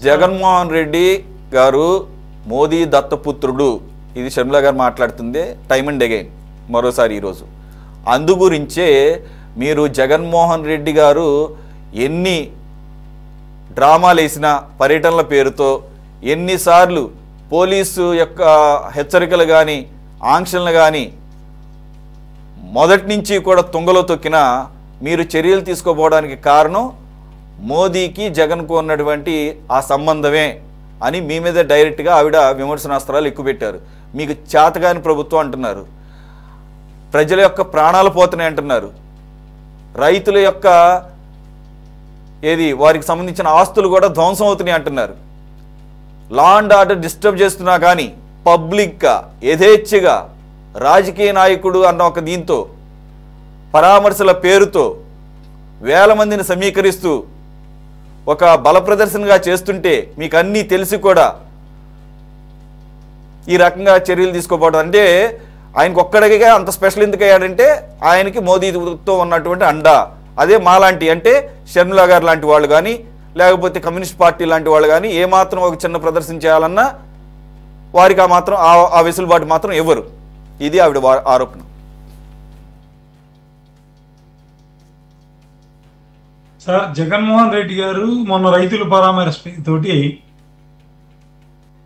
జగన్మోహన్ రెడ్డి గారు మోదీ దత్తపుత్రుడు, ఇది షర్మిల గారు మాట్లాడుతుంది టైమ్ అండ్ అగైన్ మరోసారి ఈరోజు. అందు గురించే మీరు జగన్మోహన్ రెడ్డి గారు ఎన్ని డ్రామాలు వేసిన పర్యటనల పేరుతో ఎన్నిసార్లు పోలీసు యొక్క హెచ్చరికలు కానీ ఆంక్షలను కానీ మొదటి నుంచి కూడా తుంగలో తొక్కిన మీరు చర్యలు తీసుకోపోవడానికి కారణం మోదీకి జగన్కు ఉన్నటువంటి ఆ సంబంధమే అని మీ మీద డైరెక్ట్గా ఆవిడ విమర్శనాస్త్రాలు ఎక్కుపెట్టారు. మీకు చేతగాని ప్రభుత్వం అంటున్నారు, ప్రజల యొక్క ప్రాణాలు పోతున్నాయి అంటున్నారు, రైతుల యొక్క వారికి సంబంధించిన ఆస్తులు కూడా ధ్వంసం అవుతున్నాయి అంటున్నారు. లా అండ్ ఆర్డర్ డిస్టర్బ్ చేస్తున్నా కానీ పబ్లిక్గా యథేచ్ఛగా రాజకీయ నాయకుడు అన్న ఒక దీంతో పరామర్శల పేరుతో వేల మందిని సమీకరిస్తూ ఒక బల ప్రదర్శనగా చేస్తుంటే మీకు అన్నీ తెలిసి కూడా ఈ రకంగా చర్యలు తీసుకోపోవడం అంటే ఆయనకు ఒక్కడిగా అంత స్పెషల్ ఎందుకు అయ్యాడంటే ఆయనకి మోదీతో ఉన్నటువంటి అండా. అదే మాలాంటి అంటే షర్మిల గారు లాంటి వాళ్ళు కానీ లేకపోతే కమ్యూనిస్ట్ పార్టీ లాంటి వాళ్ళు కానీ ఏమాత్రం ఒక చిన్న ప్రదర్శన చేయాలన్నా వారికి ఆ మాత్రం ఆ వెసులుబాటు మాత్రం ఇవ్వరు. ఇది ఆవిడ ఆరోపణ. సార్, జగన్మోహన్ రెడ్డి గారు మొన్న రైతుల పరామర్శ తోటి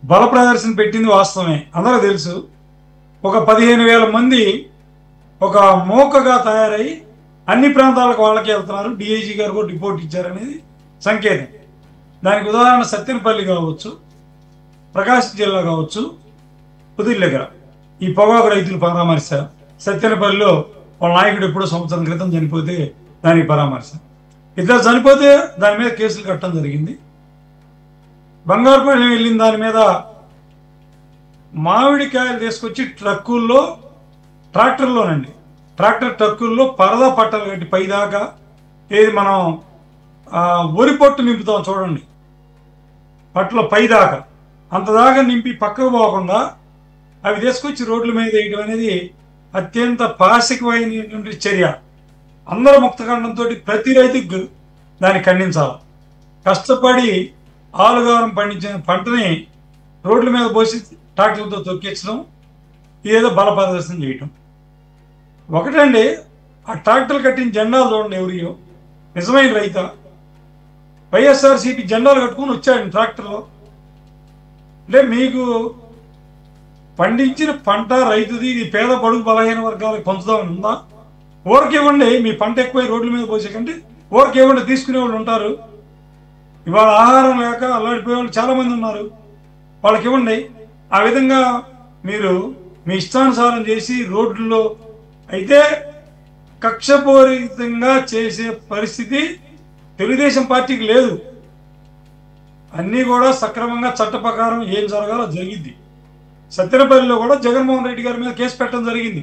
బల ప్రదర్శన పెట్టింది వాస్తవమే, అందరూ తెలుసు. ఒక 15,000 మంది ఒక మోకగా తయారై అన్ని ప్రాంతాలకు వాళ్ళకి వెళ్తున్నారు. డిఐజీ గారు కూడా రిపోర్ట్ ఇచ్చారనేది సంకేతం. దానికి ఉదాహరణ సత్తెనపల్లి కావచ్చు, ప్రకాశం జిల్లా కావచ్చు, పుదిల్ దగ్గర ఈ పొగాకు రైతుల పరామర్శ. సత్తెనపల్లిలో వాళ్ళ నాయకుడు ఎప్పుడో సంవత్సరం క్రితం చనిపోతే దానికి పరామర్శ. ఇద్దరు చనిపోతే దాని మీద కేసులు కట్టడం జరిగింది. బంగారుపల్లి వెళ్ళిన దాని మీద మామిడికాయలు తీసుకొచ్చి ట్రక్కుల్లో, ట్రాక్టర్లోనండి, ట్రాక్టర్ ట్రక్కుల్లో పరదా పట్టలు కట్టి పైదాకా మనం వరి పొట్టు నింపుతాం చూడండి, పట్టులో పైదాకా అంతదాకా నింపి పక్కకు పోకుండా అవి తీసుకొచ్చి రోడ్ల మీద వేయడం అనేది అత్యంత పాశికమైనటువంటి చర్య. అందరూ ముక్తఖండంతో ప్రతి రైతుకు దాన్ని ఖండించాలి. కష్టపడి ఆలుగారం పండించిన పంటని రోడ్ల మీద పోసి ట్రాక్టర్లతో తొక్కించడం, ఏదో బల ప్రదర్శన చేయటం. ఒకటండి, ఆ ట్రాక్టర్లు కట్టిన జెండాలు చూడండి ఎవరియో, నిజమైన రైత వైఎస్ఆర్సీపీ జెండాలు కట్టుకుని వచ్చాడు ట్రాక్టర్లో. అంటే మీకు పండించిన పంట రైతుది, ఇది పేద బడుగు బలహీన వర్గాలకు పంచుదామని ఉందా? ఊరికి ఇవ్వండి, మీ పంట ఎక్కువై రోడ్ల మీద పోసే కంటే ఊరికి ఇవ్వండి, తీసుకునే వాళ్ళు ఉంటారు. ఇవాళ ఆహారం లేక అల్లాడిపోయే వాళ్ళు చాలామంది ఉన్నారు, వాళ్ళకి ఇవ్వండి. ఆ విధంగా మీరు మీ ఇష్టానుసారం చేసి రోడ్లలో అయితే కక్షపూరితంగా చేసే పరిస్థితి తెలుగుదేశం పార్టీకి లేదు. అన్నీ కూడా సక్రమంగా చట్ట ప్రకారం ఏం జరగాలో జరిగింది. సత్తెనపల్లిలో కూడా జగన్మోహన్ రెడ్డి గారి మీద కేసు పెట్టడం జరిగింది,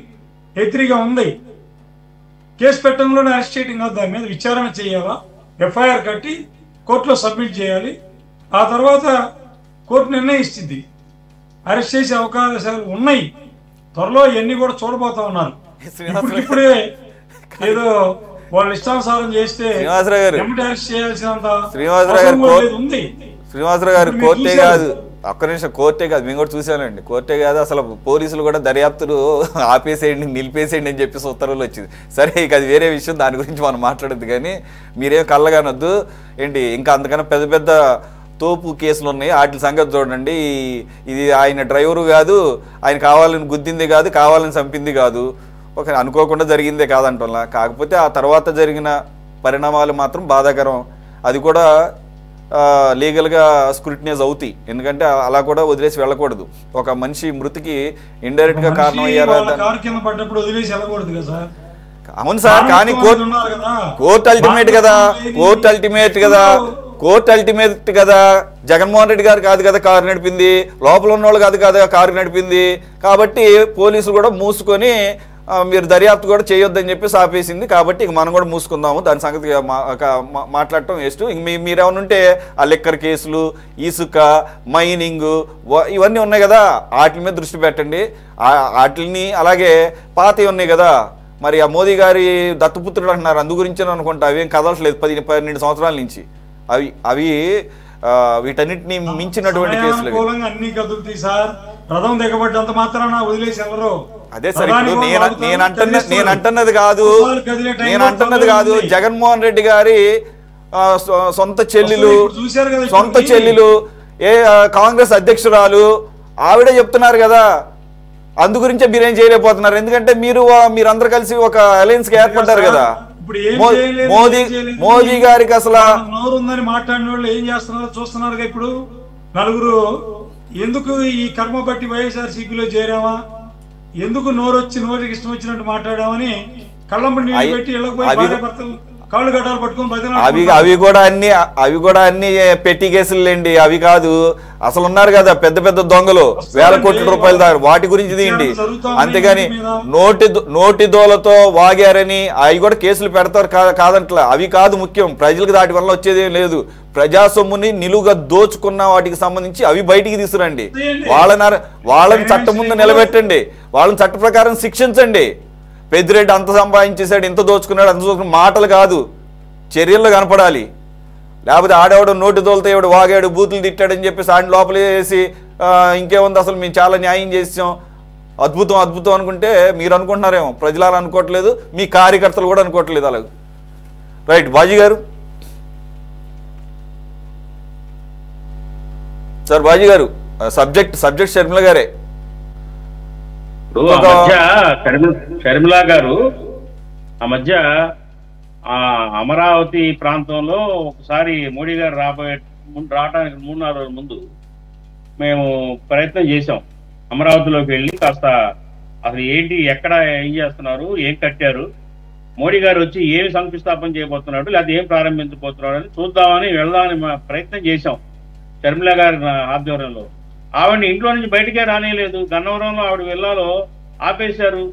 ఎత్తిరిగా ఉంది. కేసు పెట్టడంలోనే అరెస్ట్ చేయడం కాదు, దాని మీద విచారణ చేయాలా, ఎఫ్ఐఆర్ కట్టి కోర్టులో సబ్మిట్ చేయాలి. ఆ తర్వాత కోర్టు నిర్ణయిస్తుంది. అరెస్ట్ చేసే అవకాశాలు ఉన్నాయి. త్వరలో ఇవన్నీ కూడా చూడబోతా ఉన్నారు. ఇప్పుడే ఏదో వాళ్ళు ఇష్టానుసారం చేస్తే అరెస్ట్ చేయాల్సినంత ఉంది. శ్రీనివాసరావు గారు కోర్టే కాదు, ఒక్క నిమిషం, కోర్టే కాదు, మేము కూడా చూసానండి, కోర్టే కాదు అసలు పోలీసులు కూడా దర్యాప్తులు ఆపేసేయండి, నిలిపేసేయండి అని చెప్పేసి ఉత్తర్వులు వచ్చింది. సరే, ఇక అది వేరే విషయం, దాని గురించి మనం మాట్లాడద్దు. కానీ మీరేం కళ్ళగానొద్దు ఏంటి, ఇంకా అంతకన్నా పెద్ద పెద్ద తోపు కేసులు ఉన్నాయి, వాటి సంగతి చూడండి. ఇది ఆయన డ్రైవరు కాదు, ఆయన కావాలని గుద్దింది కాదు, కావాలని చంపింది కాదు, ఒక అనుకోకుండా జరిగిందే కాదంటోలా. కాకపోతే ఆ తర్వాత జరిగిన పరిణామాలు మాత్రం బాధాకరం. అది కూడా లీగల్గా స్క్రూటినైజ్ అవుతాయి, ఎందుకంటే అలా కూడా వదిలేసి వెళ్ళకూడదు. ఒక మనిషి మృతికి ఇండైరెక్ట్గా కారణం అయ్యారా? అవును సార్, కానీ కోర్టు అల్టిమేట్ కదా, కోర్టు అల్టిమేట్ కదా. జగన్మోహన్ రెడ్డి గారు కాదు కదా కారు నడిపింది, లోపల ఉన్నవాళ్ళు కాదు కదా కారు నడిపింది. కాబట్టి పోలీసులు కూడా మూసుకొని మీరు దర్యాప్తు కూడా చేయొద్దని చెప్పేసి ఆపేసింది. కాబట్టి ఇక మనం కూడా మూసుకుందాము, దాని సంగతి మాట్లాడటం వేస్ట్. ఇంక మీరేమన్నా ఉంటే ఆ లిక్కర్ కేసులు, ఇసుక, మైనింగ్ ఇవన్నీ ఉన్నాయి కదా, వాటి మీద దృష్టి పెట్టండి. వాటిని అలాగే పాతవి ఉన్నాయి కదా, మరి ఆ మోదీ గారి దత్తపుత్రుడు అంటున్నారు, అందు గురించి అనుకుంటా అవేం కదలట్లేదు 12 సంవత్సరాల నుంచి. అవి వీటన్నిటిని మించినటువంటి కేసులు అన్ని కదులుతాయి సార్. రథం దిగబడ్డంత మాత్రాన వదిలేసి ఎవరు. అదే సార్, ఇప్పుడు నేను అంటున్నది కాదు జగన్మోహన్ రెడ్డి గారి సొంత చెల్లెలు కాంగ్రెస్ అధ్యక్షురాలు ఆవిడే చెప్తున్నారు కదా, అందు గురించే మీరేం చేయలేకపోతున్నారు. ఎందుకంటే మీరందరూ కలిసి ఒక అలయన్స్ కి ఏర్పడ్డారు కదా. మోదీ గారికి అసలు నోరు ఉందని మాట్లాడిన వాళ్ళు ఏం చేస్తున్నారో చూస్తున్నారు. ఇప్పుడు నలుగురు ఎందుకు ఈ కర్మ బట్టి వైఎస్ఆర్సీపీలో చేరావా, ఎందుకు నోటికి ఇష్టం వచ్చినట్టు మాట్లాడామని కళ్ళంపడి నీళ్ళు పెట్టి ఇళ్ళకి పోయి భార్య భర్తలు కాళ్ళు గడ్డాలు పట్టుకొని అవి కూడా అన్ని పెట్టి కేసులేండి. అవి కాదు, అసలు ఉన్నారు కదా పెద్ద పెద్ద దొంగలు, వేల కోట్ల రూపాయల దాకా, వాటి గురించి తీయండి. అంతేగాని నోటి దోలతో వాగారని అవి కూడా కేసులు పెడతారు కాదంట్లా. అవి కాదు ముఖ్యం, ప్రజలకు దాటి వల్ల వచ్చేది లేదు. ప్రజా సొమ్ముని నిలువుగా దోచుకున్న వాటికి సంబంధించి అవి బయటికి తీసుకురండి. వాళ్ళని చట్టం ముందు నిలబెట్టండి, వాళ్ళని చట్ట ప్రకారం శిక్షించండి. పెద్దిరెడ్డి అంత సంపాదించేశాడు, ఇంత దోచుకున్నాడు, అంత దోచుకున్న మాటలు కాదు, చర్యల్లో కనపడాలి. లేకపోతే ఆడేవాడు నోటి దోలతో ఎవడు వాగాడు, బూతులు తిట్టాడని చెప్పేసి ఆయన లోపలే వేసి ఇంకేముంది అసలు మేము చాలా న్యాయం చేసాం, అద్భుతం అద్భుతం అనుకుంటే మీరు అనుకుంటున్నారేమో, ప్రజలు అలా అనుకోవట్లేదు, మీ కార్యకర్తలు కూడా అనుకోవట్లేదు అలాగ. రైట్, బాజీ గారు. సార్ బాజీ గారు, సబ్జెక్ట్ షర్మిల గారే. షర్మిల గారు ఆ మధ్య అమరావతి ప్రాంతంలో ఒకసారి మోడీ గారు రావడానికి 3-4 రోజుల ముందు మేము ప్రయత్నం చేశాం. అమరావతిలోకి వెళ్ళి కాస్త అసలు ఏంటి, ఎక్కడ ఏం చేస్తున్నారు, ఏం కట్టారు, మోడీ గారు వచ్చి ఏమి శంకుస్థాపన చేయబోతున్నాడు, లేకపోతే ఏం ప్రారంభించబోతున్నాడు అని చూద్దామని వెళ్దామని ప్రయత్నం చేశాం షర్మిల గారి ఆధ్వర్యంలో. ఆవిడని ఇంట్లో నుంచి బయటకే రానేలేదు. గన్నవరంలో ఆవిడ వెళ్ళాలో ఆపేశారు.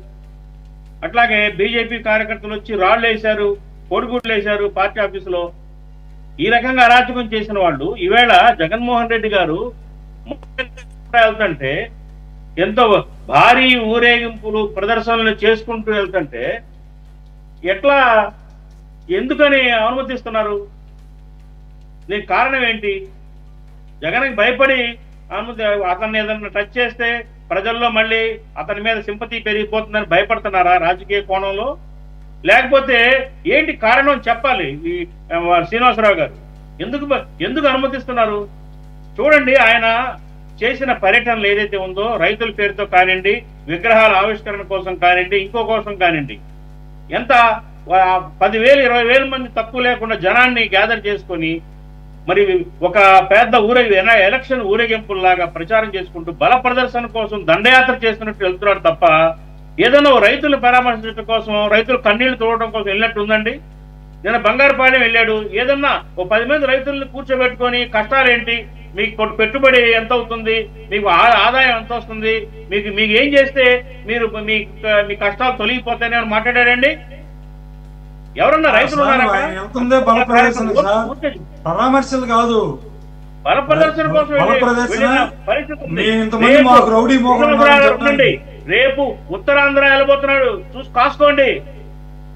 అట్లాగే బీజేపీ కార్యకర్తలు వచ్చి రాళ్లు వేశారు, కోడిగుడ్లు వేశారు పార్టీ ఆఫీసులో. ఈ రకంగా అరాచకం చేసిన వాళ్ళు ఈవేళ జగన్మోహన్ రెడ్డి గారు వెళ్తుంటే, ఎంతో భారీ ఊరేగింపులు ప్రదర్శనలు చేసుకుంటూ వెళ్తుంటే ఎట్లా, ఎందుకని అనుమతిస్తున్నారు? దీనికి కారణం ఏంటి? జగన్కి భయపడి అతన్ని ఏదన్నా టచ్ చేస్తే ప్రజల్లో మళ్ళీ అతని మీద సింపతి పెరిగిపోతుందని భయపడుతున్నారా రాజకీయ కోణంలో? లేకపోతే ఏంటి కారణం చెప్పాలి ఈ శ్రీనివాసరావు గారు. ఎందుకు అనుమతిస్తున్నారు? చూడండి, ఆయన చేసిన పర్యటనలు ఏదైతే ఉందో, రైతుల పేరుతో కానివ్వండి, విగ్రహాల ఆవిష్కరణ కోసం కానివ్వండి, ఇంకో కోసం కానివ్వండి, ఎంత 10,000 20,000 మంది తక్కువ లేకుండా జనాన్ని గ్యాదర్ చేసుకొని మరి ఒక పెద్ద ఎలక్షన్ ఊరేగింపుల్లాగా ప్రచారం చేసుకుంటూ బల ప్రదర్శన కోసం దండయాత్ర చేస్తున్నట్టు వెళ్తున్నాడు తప్ప ఏదైనా రైతులు పరామర్శించడం కోసం, రైతులు కన్నీళ్లు తోడడం కోసం వెళ్ళినట్టు ఉందండి. నేను బంగారుపాలెం వెళ్ళాడు, ఏదన్నా 10 మంది రైతులను కూర్చోబెట్టుకొని కష్టాలేంటి, మీకు పెట్టుబడి ఎంత అవుతుంది, మీకు ఆదాయం ఎంత వస్తుంది, మీకు ఏం చేస్తే మీరు మీ కష్టాలు తొలగిపోతాయని అని మాట్లాడాడండి? ఎవరన్నా రైతులు పరామర్శలు కాదు, బల ప్రదర్శన కోసం రేపు ఉత్తరాంధ్ర వెళ్ళబోతున్నాడు, చూసి కాసుకోండి.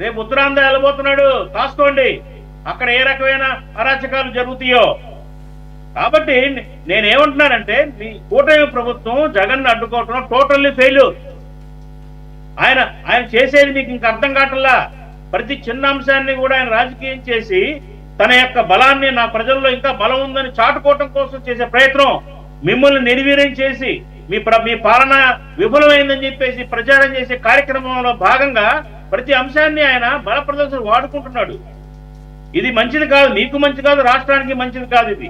రేపు ఉత్తరాంధ్ర వెళ్ళబోతున్నాడు, కాసుకోండి. అక్కడ ఏ రకమైన అరాచకాలు జరుగుతాయో. కాబట్టి నేనేమంటున్నానంటే, మీ కూటమి ప్రభుత్వం జగన్ అడ్డుకోవటం టోటల్లీ ఫెయిల్యూర్. ఆయన చేసేది మీకు ఇంక అర్థం కావట్లా. ప్రతి చిన్న అంశాన్ని కూడా ఆయన రాజకీయం చేసి తన యొక్క బలాన్ని, నా ప్రజల్లో ఇంకా బలం ఉందని చాటుకోవటం కోసం చేసే ప్రయత్నం, మిమ్మల్ని నిర్వీర్యం చేసి మీ పాలన విఫలమైందని చెప్పేసి ప్రచారం చేసే కార్యక్రమంలో భాగంగా ప్రతి అంశాన్ని ఆయన బల ప్రదర్శన వాడుకుంటున్నాడు. ఇది మంచిది కాదు, మీకు మంచి కాదు, రాష్ట్రానికి మంచిది కాదు ఇది.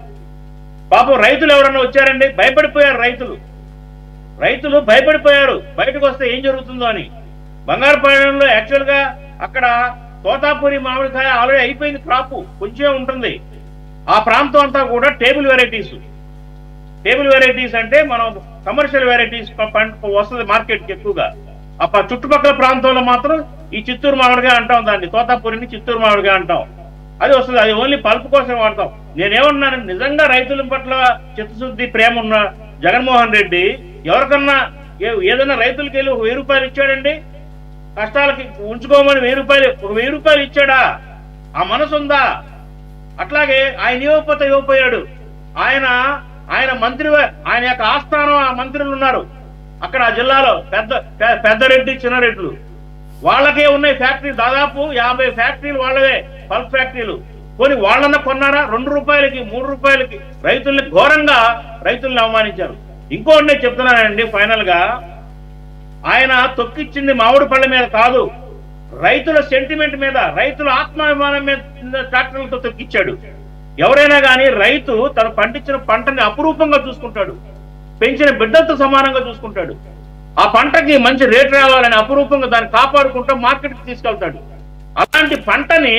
పాపం రైతులు ఎవరన్నా వచ్చారండి, భయపడిపోయారు. రైతులు భయపడిపోయారు బయటకు వస్తే ఏం జరుగుతుందో అని. బంగారుపాలెంలో యాక్చువల్గా అక్కడ తోతాపూరి మామిడికాయ ఆల్రెడీ అయిపోయింది, క్రాప్ కొంచెం ఉంటుంది. ఆ ప్రాంతం అంతా కూడా టేబుల్ వెరైటీస్ అంటే మనం కమర్షియల్ వెరైటీస్ వస్తుంది మార్కెట్కి ఎక్కువగా. చుట్టుపక్కల ప్రాంతంలో మాత్రం ఈ చిత్తూరు మామిడికాయ అంటాం, దాన్ని తోతాపూరిని చిత్తూరు మామిడికాయ అంటాం. అది వస్తుంది, అది ఓన్లీ పల్పు కోసం వాడతాం. నేనేమన్నాను, నిజంగా రైతుల పట్ల చిత్తశుద్ధి ప్రేమ ఉన్న జగన్మోహన్ రెడ్డి ఎవరికన్నా ఏదైనా రైతులకి వెళ్ళి 1,000 రూపాయలు ఇచ్చాడండి? కష్టాలకి ఉంచుకోమని 1,000 రూపాయలు ఇచ్చాడా? ఆ మనసు ఉందా? అట్లాగే ఆయన ఇవ్వకపోతే ఇవ్వపోయాడు. ఆయన మంత్రి, ఆయన యొక్క ఆస్థానం మంత్రులు ఉన్నారు అక్కడ ఆ జిల్లాలో, పెద్దరెడ్డి చిన్నరెడ్లు, వాళ్ళకే ఉన్నాయి ఫ్యాక్టరీలు, దాదాపు 50 ఫ్యాక్టరీలు వాళ్ళవే, పల్ప్ ఫ్యాక్టరీలు. పోనీ వాళ్ళన్న కొన్నారా? 2 రూపాయలకి 3 రూపాయలకి రైతుల్ని ఘోరంగా రైతుల్ని అవమానించారు. ఇంకోటి నేను చెప్తున్నానండి, ఫైనల్ గా ఆయన తొక్కిచ్చింది మామిడి పళ్ళ మీద కాదు, రైతుల సెంటిమెంట్ మీద, రైతుల ఆత్మాభిమానం మీద ట్రాక్టర్లతో తొక్కిచ్చాడు. ఎవరైనా కానీ రైతు తను పండించిన పంటని అపురూపంగా చూసుకుంటాడు, పెంచిన బిడ్డలతో సమానంగా చూసుకుంటాడు. ఆ పంటకి మంచి రేటు రావాలని అపురూపంగా దాన్ని కాపాడుకుంటూ మార్కెట్కి తీసుకెళ్తాడు. అలాంటి పంటని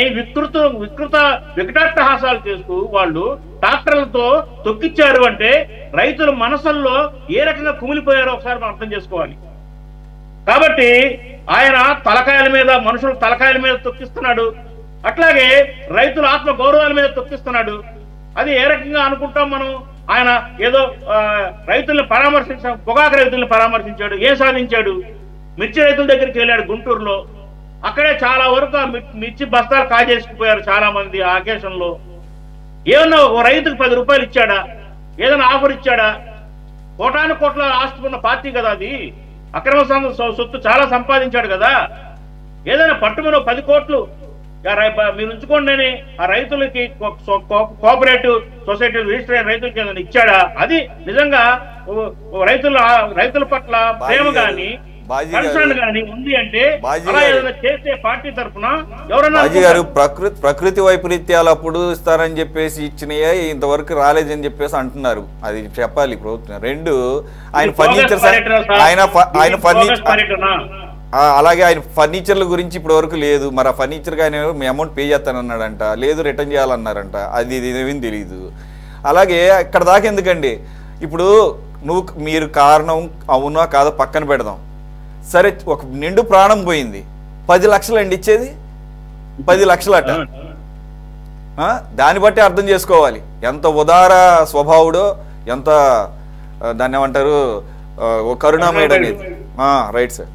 వికటాట్టహాసాలు చేస్తూ వాళ్ళు ట్రాక్టర్లతో తొక్కిచ్చారు అంటే రైతుల మనసుల్లో ఏ రకంగా కుమిలిపోయారో ఒకసారి మనం అర్థం చేసుకోవాలి. కాబట్టి ఆయన తలకాయల మీద, మనుషుల తలకాయల మీద తొక్కిస్తున్నాడు, అట్లాగే రైతుల ఆత్మ గౌరవాల మీద తొక్కిస్తున్నాడు. అది ఏ రకంగా అనుకుంటాం మనం? ఆయన ఏదో రైతుల్ని పొగాకు రైతుల్ని పరామర్శించాడు, ఏం సాధించాడు? మిర్చి రైతుల దగ్గరికి వెళ్ళాడు గుంటూరులో, అక్కడే చాలా వరకు మిర్చి బస్తాలు కాజేసుకుపోయారు చాలా మంది. ఆ అకేషన్లో ఏమన్నా ఒక రైతుకు 10 రూపాయలు ఇచ్చాడా? ఏదైనా ఆఫర్ ఇచ్చాడా? కోటాను కోట్ల ఆస్తున్న పార్టీ కదా అది, అక్రమ సొత్తు చాలా సంపాదించాడు కదా. ఏదైనా పట్టుమని 10 కోట్లు మీరు ఉంచుకోండి అని ఆ రైతులకి, కోఆపరేటివ్ సొసైటీ రిజిస్టర్ అయిన రైతులకి ఏదైనా ఇచ్చాడా? అది నిజంగా రైతుల పట్ల ప్రేమ గాని కన్సర్న్ గాని ఉంది అంటే అలా ఏదైనా చేసే పార్టీ తరఫున ఎవరన్నా గారు ప్రకృతి వైపరీత్యాలు అప్పుడు ఇస్తారని చెప్పేసి ఇచ్చినయే ఇంతవరకు రాలేదని చెప్పేసి అంటున్నారు. అది చెప్పాలి ప్రభుత్వం. 2 ఆయన అలాగే ఆయన ఫర్నిచర్ల గురించి ఇప్పటి వరకు లేదు. మరి ఆ ఫర్నిచర్కి ఆయన మీ అమౌంట్ పే చేస్తానన్నాడంట, లేదు రిటర్న్ చేయాలన్నారంట, అది ఏమీ తెలియదు. అలాగే ఇక్కడ దాకా ఎందుకండి, ఇప్పుడు మీరు కారణం అవునా కాదో పక్కన పెడదాం. సరే, ఒక నిండు ప్రాణం పోయింది, 10 లక్షలు అండి ఇచ్చేది, 10 లక్షలట. దాన్ని బట్టి అర్థం చేసుకోవాలి ఎంత ఉదార స్వభావుడో, ఎంత దాన్ని ఏమంటారు కరుణామయుడు అనేది. Right sir.